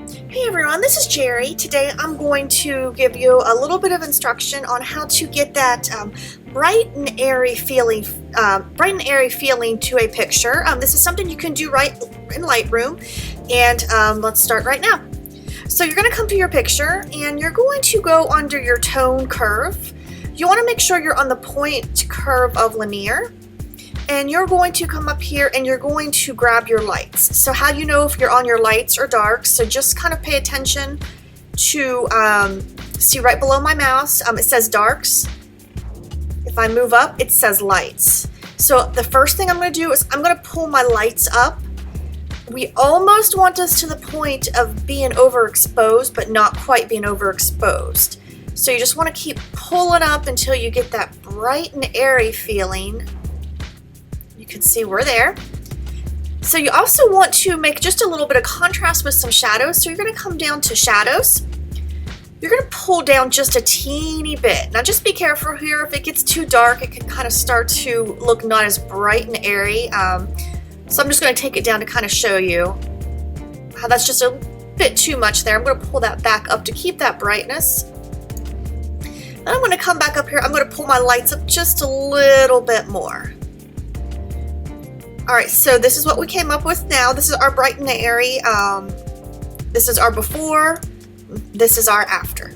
Hey everyone, this is Gerri. Today I'm going to give you a little bit of instruction on how to get that bright and airy feeling to a picture. This is something you can do right in Lightroom, and let's start right now. So you're going to come to your picture and you're going to go under your tone curve. You want to make sure you're on the point curve of linear. And you're going to come up here and you're going to grab your lights. So how do you know if you're on your lights or darks? So just kind of pay attention to see right below my mouse, it says darks. If I move up, it says lights. So the first thing I'm going to do is I'm going to pull my lights up. We almost want us to the point of being overexposed, but not quite being overexposed. So you just want to keep pulling up until you get that bright and airy feeling. You can see we're there. So you also want to make just a little bit of contrast with some shadows. So you're going to come down to shadows. You're going to pull down just a teeny bit. Now just be careful here. If it gets too dark, it can kind of start to look not as bright and airy. So I'm just going to take it down to kind of show you how that's just a bit too much there. I'm going to pull that back up to keep that brightness. Then I'm going to come back up here. I'm going to pull my lights up just a little bit more. All right, so this is what we came up with now. This is our bright and airy. This is our before. This is our after.